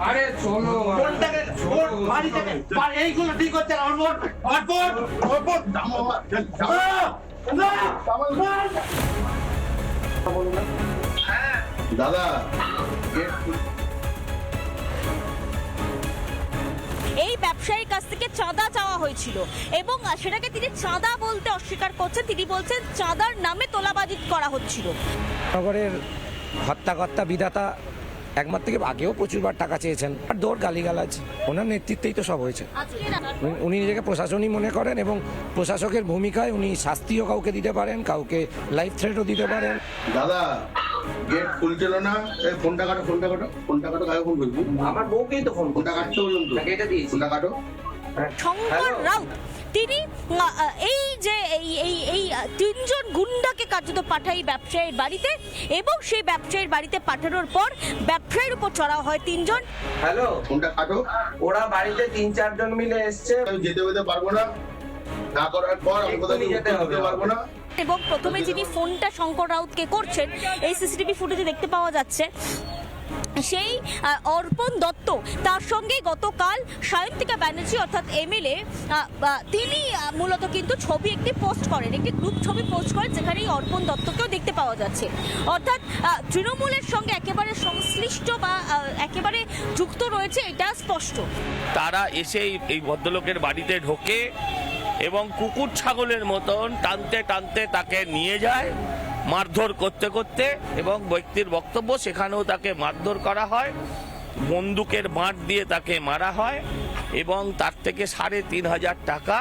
আরে চলো বাড়ি থেকে এইগুলো ঠিক হচ্ছে না। দাদা এই ব্যবসায়ীর কাছ থেকে চাঁদা চাওয়া হয়েছিল এবং সেটাকে তিনি চাঁদা বলতে অস্বীকার করছেন। তিনি বলছেন চাঁদার নামে তোলাবাজি করা হচ্ছিল। নগরের হত্যাকর্তা বিধাতা একমাত্র থেকে আগেও প্রচুরবার টাকা চেয়েছেন আর দৌড় গালিগালাজ ওনার নেতৃত্বেই তো সব হয়েছে। উনি নিজেকে প্রশাসনই মনে করেন এবং প্রশাসকের ভূমিকায় উনি শাস্তিও কাউকে দিতে পারেন, কাউকে লাইফ থ্রেটও দিতে পারেন। দাদা গেট খুলছিল না, এই ফোনটা কাটো কাকে ফোন করবি? আমার বউকেই তো ফোন ফোনটা কাটতে পর্যন্ত এটা দিয়েছি। ফোনটা কাটো। শঙ্কর রাউত তিনি এই যে এই তিনজন গুন্ডাকে কার্যত পাঠাই ব্যবসায়ীর বাড়িতে এবং সেই ব্যবসায়ীর বাড়িতে পাঠানোর পর ব্যবসায়ীর উপর চড়াও হয় তিনজন। হ্যালো, ফোনটা কাটো। ওরা বাড়িতে 3-4 জন মিলে এসছে। আমি যেতে পারবো না, না করার পর আমি কোথাও যেতে পারবো না। এবং প্রথমে যিনি ফোনটা শঙ্কর রাউতকে করছেন এই সিসিটিভি ফুটেজে দেখতে পাওয়া যাচ্ছে সেই অর্পণ দত্ত, তার সঙ্গে গতকাল সায়ন্তিকা ব্যানার্জি অর্থাৎ এমএলএ তিনি মূলত কিন্তু ছবি একটি পোস্ট করেন, একটি গ্রুপ ছবি পোস্ট করেন যেখানে এই অর্পণ দত্তকেও দেখতে পাওয়া যাচ্ছে। অর্থাৎ তৃণমূলের সঙ্গে একেবারে সংশ্লিষ্ট বা একেবারে যুক্ত রয়েছে এটা স্পষ্ট। তারা এসে এই ভদ্রলোকের বাড়িতে ঢোকে এবং কুকুর ছাগলের মতন টানতে টানতে তাকে নিয়ে যায়, মারধর করতে করতে, এবং ব্যক্তির বক্তব্য সেখানেও তাকে মারধর করা হয়, বন্দুকের বাঁট দিয়ে তাকে মারা হয় এবং তার থেকে 3,500 টাকা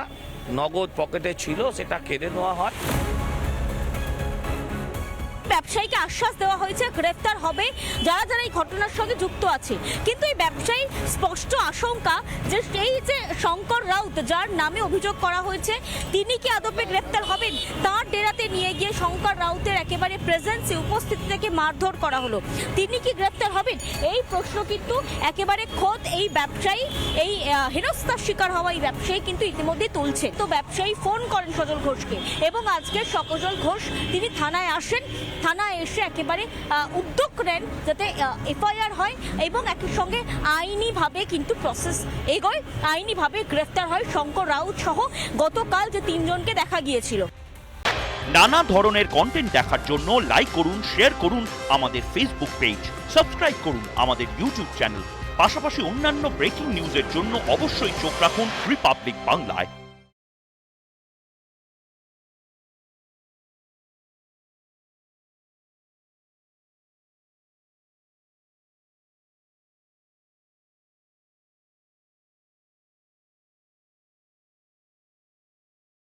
নগদ পকেটে ছিল সেটা কেড়ে নেওয়া হয়। ব্যবসায়ীকে আশ্বাস দেওয়া হয়েছে গ্রেফতার হবে যারা যারা এই ঘটনার সঙ্গে যুক্ত আছে, কিন্তু এই ব্যবসায়ীর স্পষ্ট আশঙ্কা যে এই যে শঙ্কর রাউত যার নামে অভিযোগ করা হয়েছে তিনি কি আদপে গ্রেফতার হবেন, তার ডেরাতে নিয়ে গিয়ে শঙ্কর রাউতের একেবারে প্রেজেন্সে উপস্থিতি থেকে মারধর করা হলো, তিনি কি গ্রেফতার হবেন এই প্রশ্ন কিন্তু একেবারে খোদ এই ব্যবসায়ী এই হেনস্থার শিকার হওয়া এই ব্যবসায়ী কিন্তু ইতিমধ্যে তুলছে। তো ব্যবসায়ী ফোন করেন সজল ঘোষকে এবং আজকে সজল ঘোষ তিনি থানায় আসেন, থানায় এসে একেবারে উদ্যোগ নেন যাতে এফআইআর হয় এবং একই সঙ্গে আইনিভাবে কিন্তু প্রসেস এগোয়, আইনিভাবে গ্রেফতার হয় শঙ্কর রাউত সহ গতকাল যে তিনজনকে দেখা গিয়েছিল। নানা ধরনের কন্টেন্ট দেখার জন্য লাইক করুন, শেয়ার করুন আমাদের ফেসবুক পেজ, সাবস্ক্রাইব করুন আমাদের ইউটিউব চ্যানেল, পাশাপাশি অন্যান্য ব্রেকিং নিউজের জন্য অবশ্যই চোখ রাখুন রিপাবলিক বাংলায়।